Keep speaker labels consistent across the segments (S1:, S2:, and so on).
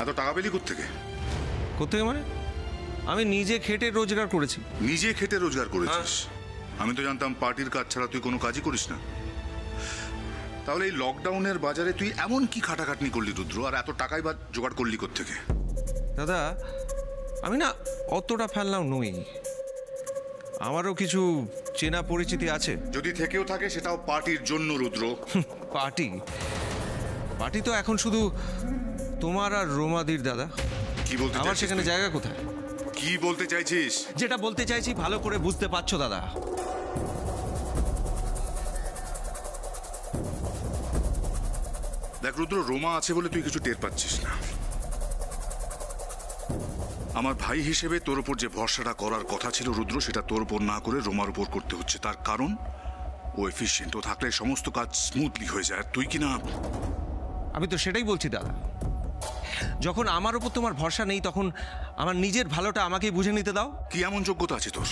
S1: এত টাকা পেলি কোত্থেকে?
S2: কোত্থেকে মানে? আমি নিজে খেটে রোজগার করেছি।
S1: নিজে খেটে রোজগার করেছিস? আমি তো জানতাম পার্টির কাজ ছাড়া তুই কোনো কাজই করিস না। তাহলে এই লকডাউনের বাজারে তুই এমন কি খাটাখাটনি করলি রুদ্র, আর এত টাকাই বা জোগাড় করলি কোত্থেকে?
S2: দাদা, আমি না অতটা ফেললাম নই, আমারও কিছু চেনা পরিচিতি আছে।
S1: যদি থেকেও থাকে সেটাও পার্টির জন্য রুদ্র।
S2: পার্টি পার্টি তো এখন শুধু তোমার আর রোমাদির দাদা।
S1: কি বলতে
S2: আমার
S1: চাইছিস
S2: সেখানে
S1: তুই?
S2: জায়গা কোথায়?
S1: কি বলতে চাইছিস?
S2: যেটা বলতে চাইছি ভালো করে বুঝতে পারছো দাদা।
S1: দেখ রুদ্র, রোমা আছে বলে তুই কিছু টের পাচ্ছিস না। আমার ভাই হিসেবে তোর উপর যে ভরসাটা করার কথা ছিল রুদ্র, সেটা তোর উপর না করে রোমার উপর করতে হচ্ছে। তার কারণ ও এফিশিয়েন্ট, ও থাকলে সমস্ত কাজ স্মুথলি হয়ে যায়। তুই কি না?
S2: আমি তো সেটাই বলছি দাদা, যখন আমার উপর তোমার ভরসা নেই তখন আমার নিজের ভালোটা আমাকেই বুঝে নিতে দাও।
S1: কি এমন যোগ্যতা আছে তোর?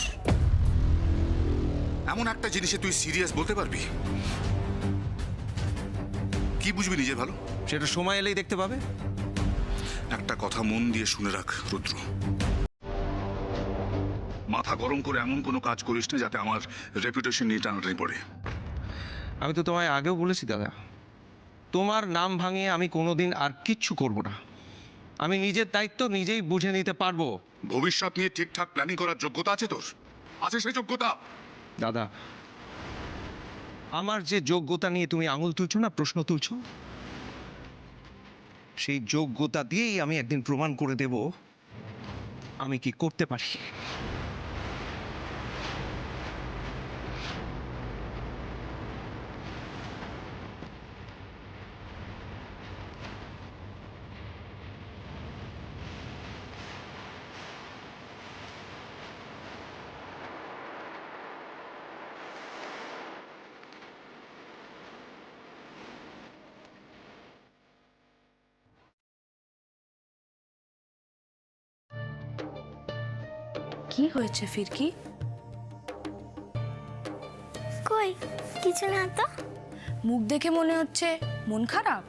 S1: এমন একটা জিনিসে তুই সিরিয়াস বলতে পারবি? কি বুঝবি নিজের ভালো?
S2: সেটা সময় এলেই দেখতে পাবে।
S1: একটা কথা মন দিয়ে শুনে রাখ রুদ্র, মাথা গরম করে এমন কোনো কাজ করিস না যাতে আমার রেপুটেশন নিয়ে টানাটানি পড়ে।
S2: আমি তো তোমায় আগেও বলেছি দাদা, তোমার নাম ভাঙিয়ে আমি কোনোদিন আর কিচ্ছু করব না। আমি নিজের দায়িত্ব নিজেই বুঝে নিতে পারবো।
S1: ভবিষ্যৎ নিয়ে ঠিকঠাক প্ল্যানিং করার যোগ্যতা আছে তোর? আছে সেই যোগ্যতা?
S2: দাদা, আমার যে যোগ্যতা নিয়ে তুমি আঙুল তুলছো না, প্রশ্ন তুলছো, সেই যোগ্যতা দিয়েই আমি একদিন প্রমাণ করে দেব আমি কি করতে পারি।
S3: কি হয়েছে ফিরকি?
S4: কই কিছু না তো।
S3: মুখ দেখে মনে হচ্ছে মন খারাপ।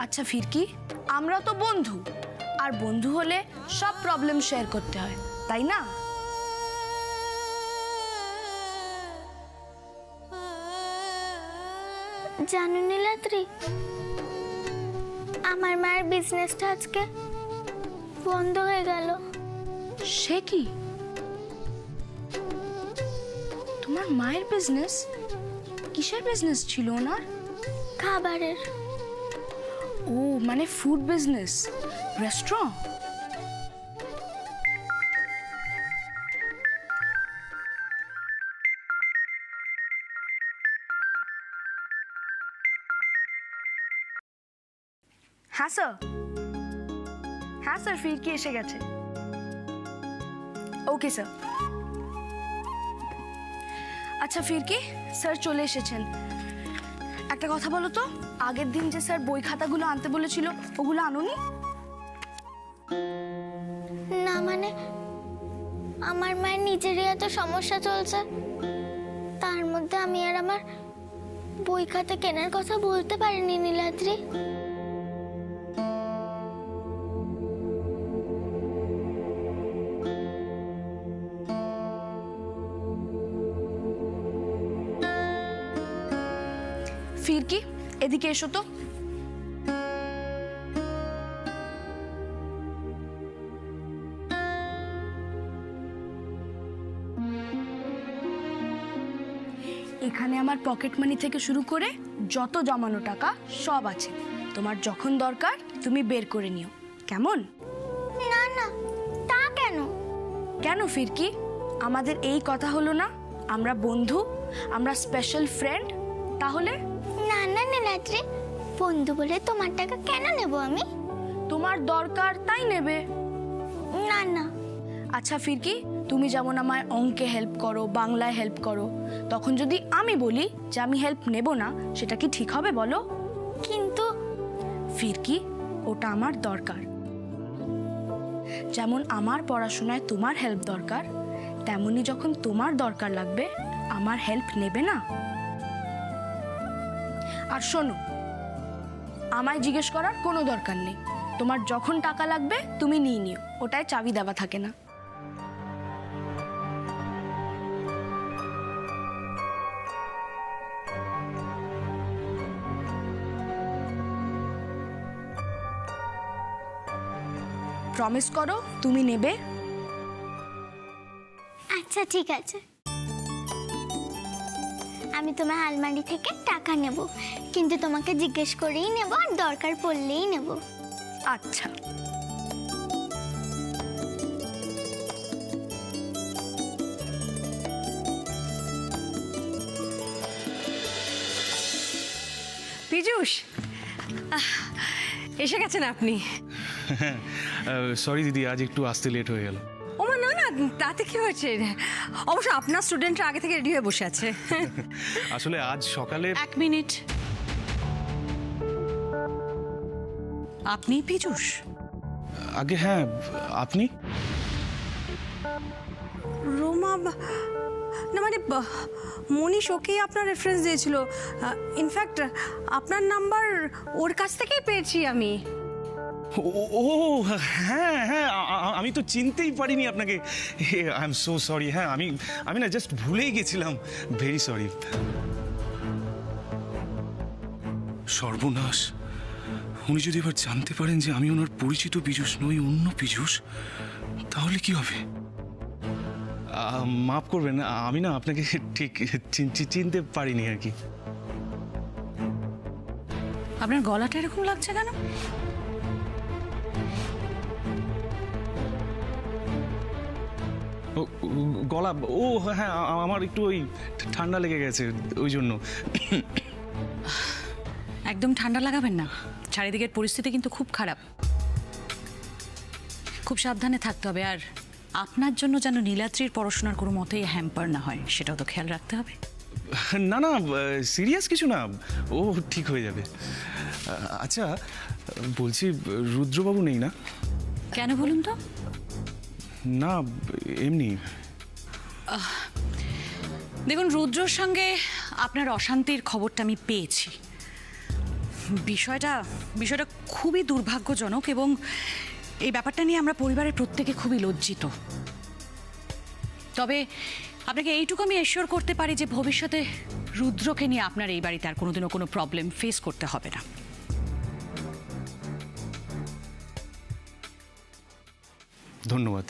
S3: আচ্ছা ফিরকি, আমরা তো বন্ধু, আর বন্ধু হলে সব প্রবলেম শেয়ার করতে হয়, তাই না?
S4: জানো নীলাদ্রি, আমার মায়ের বিজনেসটা আজকে বন্ধ হয়ে গেল।
S3: সে কি? তোমার মায়ের বিজনেস? কিসের বিজনেস ছিল ওনার?
S4: খাবারের।
S3: ও মানে ফুড বিজনেস, রেস্টুরেন্ট। হ্যাঁ স্যার, হ্যাঁ স্যার, ফিরকি এসে গেছে। Okay sir. আচ্ছা ফিরকি, স্যার চলে এসেছেন। একটা কথা বলো তো, আগের দিন যে স্যার বই খাতাগুলো আনতে বলেছিল ওগুলো আনোনি?
S4: না মানে আমার মায়ের নিজেরই এত সমস্যা চলছে, তার মধ্যে আমি আর আমার বই খাতা কেনার কথা বলতে পারিনি নীলাদ্রি।
S3: ফিরকি এদিকে এসো তো। এখানে আমার পকেট মানি থেকে শুরু করে যত জমানো টাকা সব আছে, তোমার যখন দরকার তুমি বের করে নিও, কেমন?
S4: না না, তা কেন?
S3: কেন ফিরকি? আমাদের এই কথা হলো না, আমরা বন্ধু, আমরা স্পেশাল ফ্রেন্ড, তাহলে?
S4: না না নীলাদ্রি, বন্ধু বলে তোমার টাকা কেন নেব আমি?
S3: তোমার দরকার তাই নেবে।
S4: না না।
S3: আচ্ছা ফিরকি, তুমি যেমন আমায় অঙ্কে হেল্প করো, বাংলায় হেল্প করো, তখন যদি আমি বলি যে আমি হেল্প নেব না, সেটা কি ঠিক হবে বলো?
S4: কিন্তু
S3: ফিরকি, ওটা আমার দরকার। যেমন আমার পড়াশোনায় তোমার হেল্প দরকার, তেমনি যখন তোমার দরকার লাগবে আমার হেল্প নেবে না? আর শোনো, আমায় জিজ্ঞেস করার কোনো দরকার নেই। তোমার যখন টাকা লাগবে তুমি নিয়ে নিও, ওটায় চাবি দেওয়া থাকে না। প্রমিস করো তুমি নেবে।
S4: আচ্ছা ঠিক আছে, আমি তোমার আলমারি থেকে টাকা নেব, কিন্তু তোমাকে জিজ্ঞেস করেই নেব, আর দরকার পড়লেই নেব।
S3: আচ্ছা।
S5: পীযূষ, এসে গেছেন আপনি?
S6: সরি দিদি, আজ একটু আসতে লেট হয়ে গেল।
S5: ওমা না না, তাতে কি হয়েছে? অবশ্য আপনার স্টুডেন্টরা আগে থেকে রেডি হয়ে বসে আছে।
S6: আসলে আজ সকালে।
S5: এক মিনিট, আপনি পীযূষ?
S6: আগে হ্যাঁ, আপনি?
S5: রোমা না, মানে মনীষ ওকেই আপনার রেফারেন্স দিয়েছিল। ইনফ্যাক্ট আপনার নাম্বার ওর কাছ থেকেই পেয়েছি আমি।
S6: ও হ্যাঁ হ্যাঁ, আমি তো চিনতেই পারিনি আপনাকে। I am so sorry. হ্যাঁ, আমি না জাস্ট ভুলেই গেছিলাম, ভেরি সরি। সর্বনাশ, উনি যদি এবার জানতে পারেন যে আমি ওনার পরিচিত পীযূষ নই, অন্য পীযূষ, তাহলে কি হবে? মাফ করবেন, আমি না আপনাকে ঠিক চিনতে পারিনি আর কি।
S5: আপনার গলাটা এরকম লাগছে কেন?
S6: গলা, ও হ্যাঁ, আমার একটু ওই ঠান্ডা লেগে গেছে, ওই জন্য।
S5: একদম ঠান্ডা লাগাবেন না, চারিদিকের পরিস্থিতি কিন্তু খুব খারাপ। খুব সাবধানে থাকতে হবে, আর আপনার জন্য যেন নীলাদ্রির পড়াশোনার কোনো মতেই হ্যাম্পার না হয়, সেটাও তো খেয়াল রাখতে হবে।
S6: না না, সিরিয়াস কিছু না, ও ঠিক হয়ে যাবে। আচ্ছা বলছি, রুদ্রবাবু নেই না?
S5: কেন বলুন তো?
S6: না এমনি।
S5: দেখুন, রুদ্রর সঙ্গে আপনার অশান্তির খবরটা আমি পেয়েছি। বিষয়টা খুবই দুর্ভাগ্যজনক, এবং এই ব্যাপারটা নিয়ে আমরা পরিবারের প্রত্যেকে খুবই লজ্জিত। তবে আপনাকে এইটুকু আমি এশিওর করতে পারি যে ভবিষ্যতে রুদ্রকে নিয়ে আপনার এই বাড়িতে আর কোনোদিনও কোনো প্রবলেম ফেস করতে হবে না।
S6: ধন্যবাদ।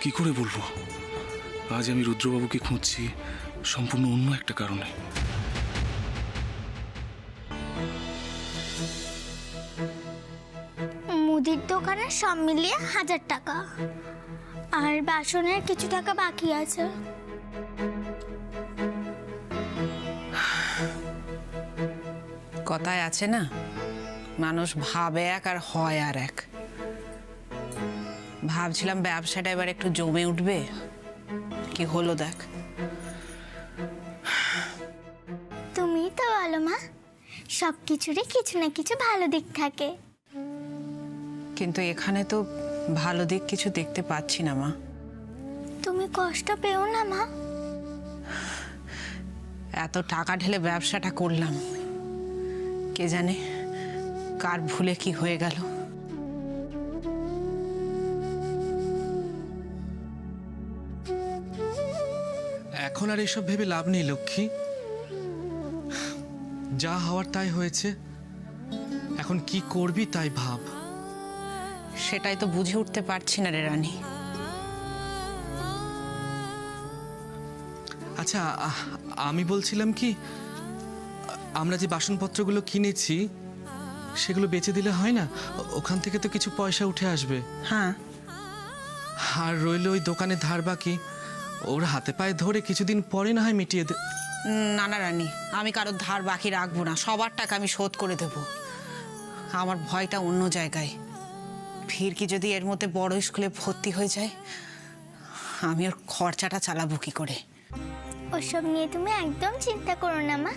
S6: কি করে বলবো, আজ আমি রুদ্রবাবুকে খুঁজছি সম্পূর্ণ অন্য একটা কারণে।
S4: মুদির দোকানে সব মিলিয়ে 1000 টাকা, আর বাসনের কিছু টাকা বাকি আছে।
S7: কথায় আছে না, মানুষ ভাবে এক আর হয় আর এক। ভাবছিলাম ব্যবসাটা এবার একটু জমে উঠবে, কি হলো দেখ।
S4: তুমি তো বলো মা, সব কিছুরই কিছু না কিছু ভালো দিক থাকে।
S7: কিন্তু এখানে তো ভালো দিক কিছু দেখতে পাচ্ছি না মা।
S4: তুমি কষ্ট পেও না মা।
S7: এত টাকা ঢেলে ব্যবসাটা করলাম, কে জানে কার ভুলে কি হয়ে গেল।
S8: এখন আর এসব ভেবে লাভ নেই লক্ষ্মী, যা হওয়ার তাই হয়েছে। এখন কি করবি তাই ভাব।
S7: সেটাই তো বুঝে উঠতে পারছি না রে রানী।
S8: আচ্ছা আমি বলছিলাম কি, আমরা যে বাসনপত্রগুলো কিনেছি সেগুলো বেচে দিলে হয় না? ওখান থেকে তো কিছু পয়সা উঠে আসবে।
S7: হ্যাঁ,
S8: আর রইল ওই দোকানে ধার বাকি, ওর হাতে পায়ে ধরে কিছুদিন পরে না হয় মিটিয়ে দে।
S7: না না রানী, আমি কারোর ধার বাকি রাখবো না, সবার টাকা আমি শোধ করে দেব। আমার ভয়টা অন্য জায়গায়। ফিরকি যদি এর মধ্যে বড় স্কুলে ভর্তি হয়ে যায়, আমি ওর খরচাটা চালাবো কি করে?
S4: ওসব নিয়ে তুমি একদম চিন্তা করো না মা,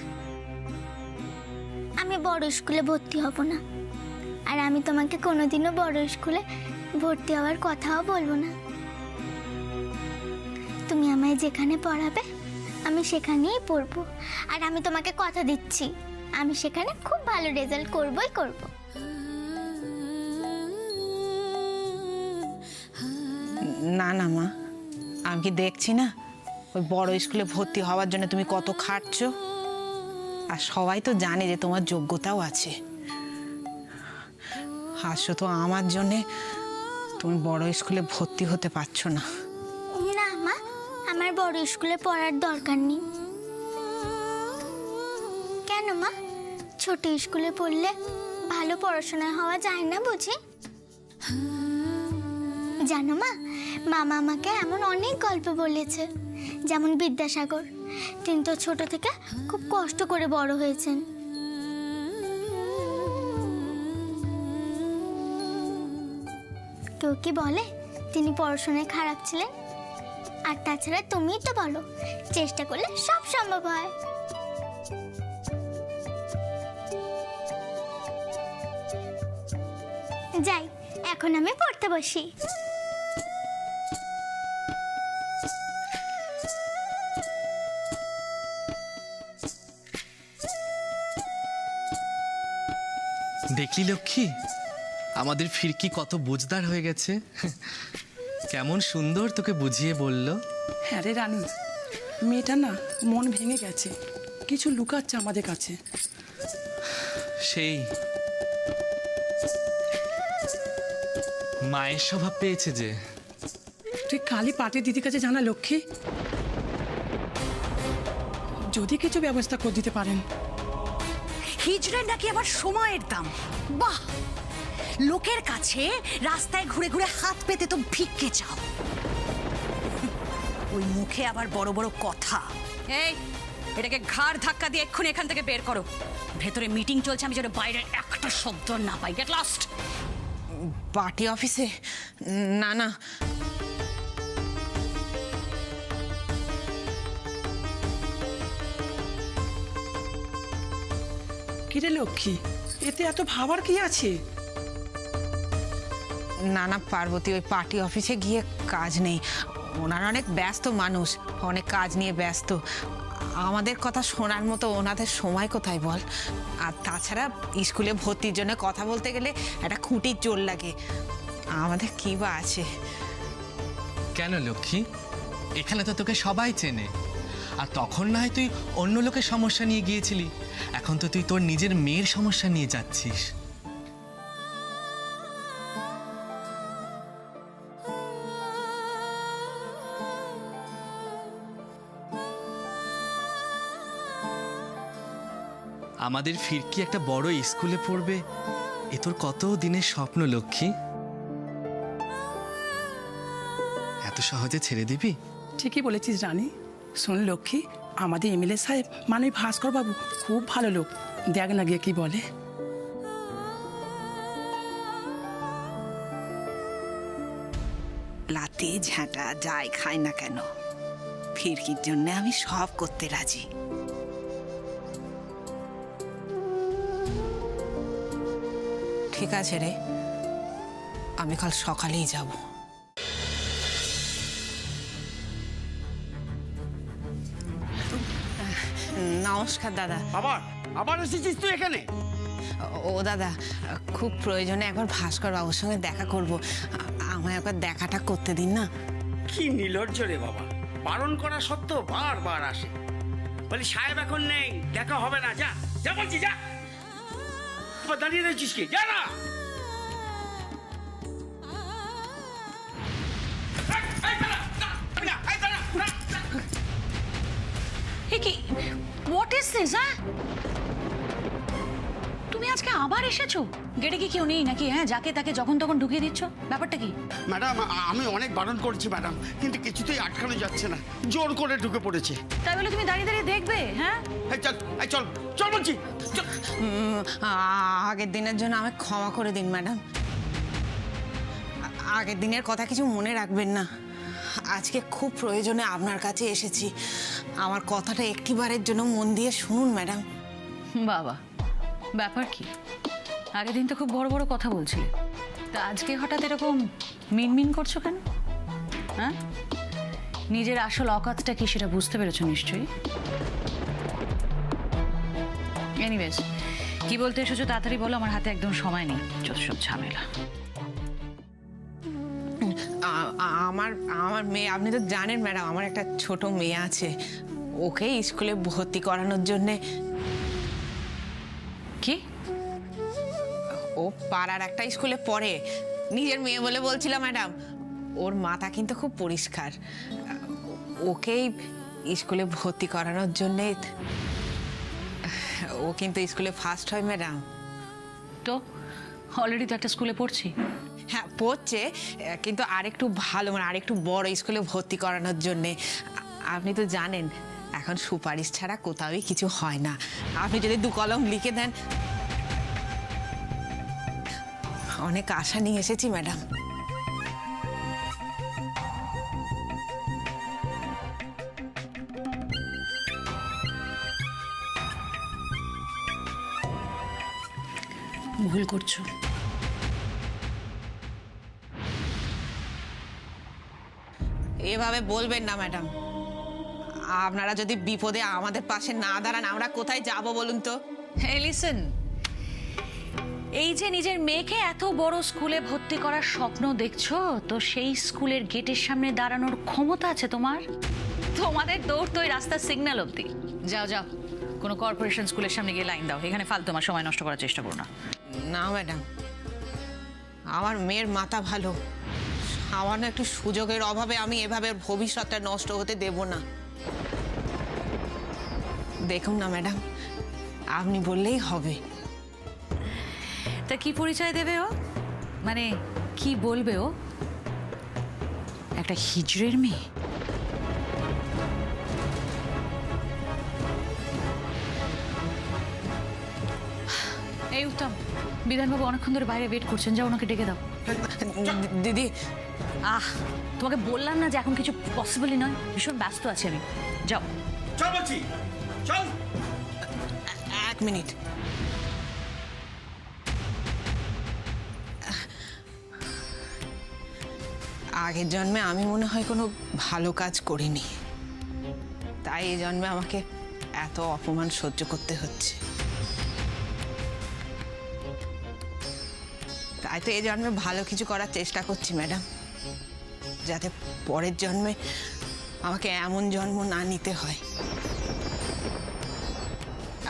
S4: আমি বড় স্কুলে ভর্তি হব না, আর আমি তোমাকে কোনোদিনও বড় স্কুলে ভর্তি হওয়ার কথাও বলবো না। তুমি আমায় যেখানে পড়াবে আমি সেখানেই পড়বো। আর আমি তোমাকে কথা দিচ্ছি, আমি সেখানে খুব ভালো রেজাল্ট করবই করব।
S7: না না মা, আমি কি দেখছি না ওই বড় স্কুলে ভর্তি হওয়ার জন্য তুমি কত খাটছো? আর সবাই তো জানে যে তোমার যোগ্যতাও আছে। হাসো তো আমার জন্যে তুমি বড় স্কুলে ভর্তি হতে পারছো না।
S4: না মা, আমার বড় স্কুলে পড়ার দরকার নেই। কেন মা, ছোট স্কুলে পড়লে ভালো পড়াশোনা হওয়া যায় না বুঝি? জানো মা, মামা আমাকে এমন অনেক গল্প বলেছে, যেমন বিদ্যাসাগর, তিনি তো ছোট থেকে খুব কষ্ট করে বড় হয়েছেন। কেউ কি বলে তিনি পড়াশোনায় খারাপ ছিলেন? আর তাছাড়া তুমিই তো বলো চেষ্টা করলে সব সম্ভব হয়। যাই, এখন আমি পড়তে বসি।
S8: দেখলি লক্ষ্মী, আমাদের ফিরকি কত বুঝদার হয়ে গেছে। কেমন সুন্দর তোকে বুঝিয়ে বলল।
S9: হ্যাঁ রে রানী, মেয়েটা না মন ভেঙে গেছে, কিছু লুকাচ্ছে আমাদের কাছে।
S8: সেই মায়ের স্বভাব পেয়েছে যে।
S9: তুই কালি পাটির দিদির কাছে জানা লক্ষ্মী, যদি কিছু ব্যবস্থা করে দিতে পারেন।
S5: হিজড়ের নাকি আবার সময়ের দাম। বাহ, লোকের কাছে রাস্তায় ঘুরে ঘুরে হাত পেতে তো ভিক্ষে চাও, ওই মুখে আবার বড় বড় কথা। এই, এটাকে ঘাড় ধাক্কা দিয়ে এক্ষুনি এখান থেকে বের করো। ভেতরে মিটিং চলছে, আমি যেন বাইরের একটা শব্দ না পাই। Get lost.
S7: পার্টি অফিসে? না না,
S9: কিরে লক্ষ্মী, এতে এত ভাবার কি আছে?
S7: না না পার্বতী, ওই পার্টি অফিসে গিয়ে কাজ নেই। ওনারা অনেক ব্যস্ত মানুষ, অনেক কাজ নিয়ে ব্যস্ত। আমাদের কথা শোনার মতো ওনাদের সময় কোথায় বল? আর তাছাড়া স্কুলে ভর্তির জন্য কথা বলতে গেলে একটা খুঁটির জোর লাগে, আমাদের কি বা আছে?
S8: কেন লক্ষ্মী, এখানে তো তোকে সবাই চেনে। আর তখন না হয় তুই অন্য লোকের সমস্যা নিয়ে গিয়েছিলি, এখন তো তুই তোর নিজের মেয়ের সমস্যা নিয়ে যাচ্ছিস। আমাদের ফিরকি একটা বড় স্কুলে পড়বে, এ তোর কত দিনের স্বপ্ন লক্ষ্মী। এত সহজে ছেড়ে দিবি?
S9: ঠিকই বলেছিস রানী। শোন লক্ষ্মী, আমাদের এমএলএ সাহেব মানে ভাস্কর বাবু খুব ভালো লোক, দেখ না গিয়ে কি বলে।
S7: লাতে ঝাঁটা যাই খাই না কেন, ফিরকির জন্য আমি সব করতে রাজি। ঠিক আছে রে, আমি কাল সকালেই যাব। নমস্কার দাদা।
S10: আবার এসেছিস তুই এখানে?
S7: ও দাদা, খুব প্রয়োজনে একবার ভাস্কর বাবুর সঙ্গে দেখা করব, আমায় একবার দেখাটা করতে দিন না।
S10: কি নির্লজ্জ রে বাবা, বারণ করা সত্ত্বেও বারবার আসে। বলি সাহেব এখন নেই, দেখা হবে না, যা যা বলছি যা। এবার দাঁড়িয়ে রয়েছিস কি, যা না।
S5: What is this? হ্যাঁ, তুমি আজকে আবার এসেছো? গেটে কি কেউ নেই নাকি? হ্যাঁ, যাকে তাকে যখন তখন ঢুকিয়ে দিচ্ছ, ব্যাপারটা কি?
S10: ম্যাডাম, আমি অনেক বারণ করছি ম্যাডাম, কিন্তু কিছুতেই আটকানো যাচ্ছে না, জোর করে ঢুকে পড়েছে।
S5: তাই বলে তুমি দাঁড়িয়ে দাঁড়িয়ে দেখবে? হ্যাঁ,
S10: চল চল চল বলছি।
S7: আগের দিনের জন্য আমাকে ক্ষমা করে দিন ম্যাডাম, আগের দিনের কথা কিছু মনে রাখবেন না। আজকে খুব প্রয়োজনে আপনার কাছে এসেছি, আমার কথাটা একটিবারের জন্য মন দিয়ে শুনুন ম্যাডাম।
S5: বাবা, ব্যাপার কি? আগের দিন তো খুব বড় বড় কথা বলছিলে, তা আজকে হঠাৎ এরকম মিনমিন করছো কেন? হ্যাঁ, নিজের আসল অকাতটা কি সেটা বুঝতে পেরেছো নিশ্চয়ই। এনিওয়েজ, কি বলতে এসেছো তাড়াতাড়ি বলো, আমার হাতে একদম সময় নেই, যত সব ঝামেলা।
S7: আমার আমার মেয়ে, আপনি তো জানেন ম্যাডাম, আমার একটা ছোট মেয়ে আছে, ওকে স্কুলে ভর্তি করানোর জন্যে।
S5: কি?
S7: ও পাড়ার একটা স্কুলে পড়ে, নিজের মেয়ে বলে বলছিলাম ম্যাডাম। ওর মাথা কিন্তু খুব পরিষ্কার, ওকেই স্কুলে ভর্তি করানোর জন্যে। ও কিন্তু স্কুলে ফার্স্ট হয় ম্যাডাম।
S5: তো অলরেডি তো একটা স্কুলে পড়ছি।
S7: হ্যাঁ পড়ছে, কিন্তু আরেকটু ভালো, মানে আরেকটু বড় স্কুলে ভর্তি করানোর জন্যে। আপনি তো জানেন এখন সুপারিশ ছাড়া কোথাওই কিছু হয় না। আপনি যদি 2 কলম লিখে দেন। অনেক আশা নিয়ে এসেছি ম্যাডাম।
S5: ভুল করছো।
S7: এভাবে বলবেন না ম্যাডাম, আপনারা যদি বিপদে আমাদের পাশে না দাঁড়ান আমরা কোথায় যাব বলুন তো?
S5: এই লিসেন, এই যে নিজের মেয়েকে এত বড় স্কুলে ভর্তি করার স্বপ্ন দেখছো, তো সেই স্কুলের গেটের সামনে দাঁড়ানোর ক্ষমতা আছে তোমার? তোমাদের দৌড় তো ওই রাস্তার সিগন্যাল অবধি। যাও যাও, কোনো কর্পোরেশন স্কুলের সামনে গিয়ে লাইন দাও, এখানে ফালতু আমার সময় নষ্ট করার চেষ্টা করো না।
S7: না ম্যাডাম, আমার মেয়ের মাথা ভালো, সামান্য একটু সুযোগের অভাবে আমি এভাবে ওর ভবিষ্যৎটা নষ্ট হতে দেব না। দেখুন না ম্যাডাম, আপনি বললেই হবে।
S5: তা কি পরিচয় দেবে ও? মানে কি বলবে ও? একটা হিজড়ের মেয়ে? এই উত্তম, বিধানবাবু অনেকক্ষণ ধরে বাইরে ওয়েট করছেন, যাও ওনাকে ডেকে দাও।
S7: দিদি,
S5: তোমাকে বললাম না যে এখন কিছু পসিবলই নয়, ভীষণ ব্যস্ত আছি আমি। যাও।
S10: চল বলছি, চল।
S7: 1 মিনিট। আগের জন্মে আমি মনে হয় কোনো ভালো কাজ করিনি, তাই এই জন্মে আমাকে এত অপমান সহ্য করতে হচ্ছে। তাই তো এই জন্মে ভালো কিছু করার চেষ্টা করছি ম্যাডাম, যাতে পরের জন্মে আমাকে এমন জন্ম না নিতে হয়।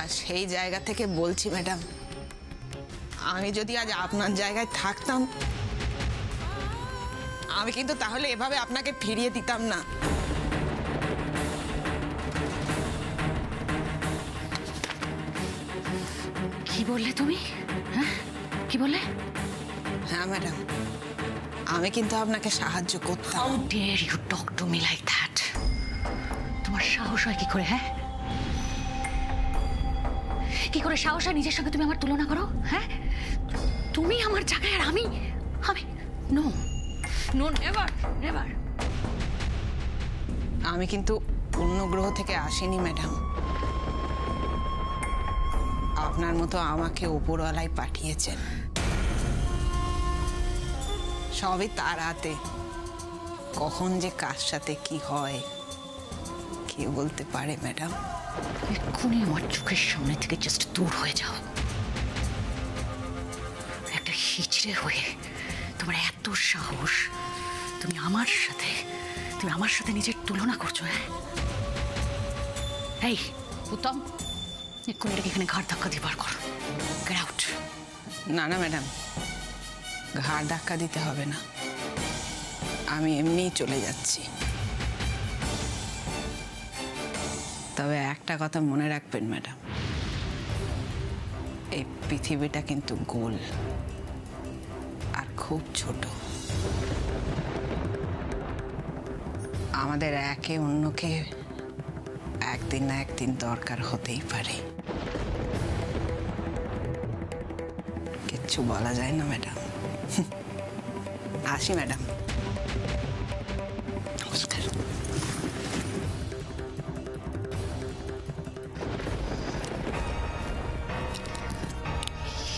S7: আর সেই জায়গা থেকে বলছি ম্যাডাম, আমি যদি আজ আপনার জায়গায় থাকতাম, আমি কিন্তু তাহলে এভাবে আপনাকে ফিরিয়ে দিতাম না।
S5: কি বললে তুমি? হ্যাঁ, কি বললে?
S7: হ্যাঁ ম্যাডাম, আমি কিন্তু আপনাকে সাহায্য করতাম।
S5: How dare you talk to me like that? তোমার সাহস হয় কি করে? হ্যাঁ, কি করে সাহস হয় নিজের সঙ্গে তুমি আমার তুলনা করো? হ্যাঁ, তুমি আমার জায়গায় আর আমি আমি নো নো নেভার নেভার।
S7: আমি কিন্তু অন্য গ্রহ থেকে আসিনি ম্যাডাম, আপনার মতো আমাকে উপরওয়ালাই পাঠিয়েছেন। সবই তার হাতে, কখন যে কার সাথে কি হয় কে বলতে পারে ম্যাডাম।
S5: এক্ষুনি আমার চোখের সামনে থেকে জাস্ট দূর হয়ে যাও। একটা হিজড়ে হয়ে তোমার এত সাহস, তুমি আমার সাথে নিজের তুলনা করছো? হ্যাঁ, এই উত্তম, এক্ষুনি এটাকে এখানে ঘাড় ধাক্কা দিয়ে বার করো। Get out.
S7: না না ম্যাডাম, ঘাড় ধাক্কা দিতে হবে না, আমি এমনিই চলে যাচ্ছি। তবে একটা কথা মনে রাখবেন ম্যাডাম, এই পৃথিবীটা কিন্তু গোল আর খুব ছোট। আমাদের একে অন্যকে একদিন না একদিন দরকার হতেই পারে। কিচ্ছু বলা যায় না ম্যাডাম। আসি ম্যাডাম, নমস্কার।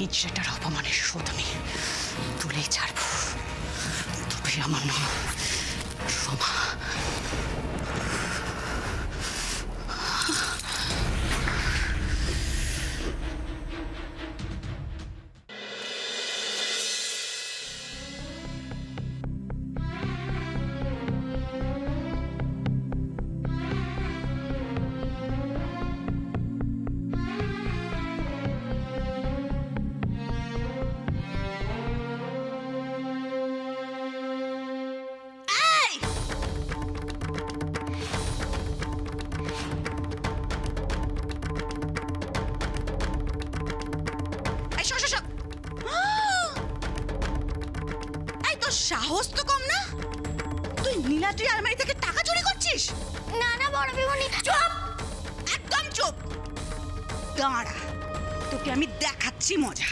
S5: ইজ্জতের অপমানের শোধ আমি তুলেই ছাড়বো। তবে আমার নাম রমা।
S7: সাহস তো কম না, তুই নীলাদ্রির আলমারি থেকে টাকা চুরি করছিস?
S4: না না বড় পিমনি,
S7: চুপ, একদম চুপ। দাঁড়া, তোকে আমি দেখাচ্ছি মজা।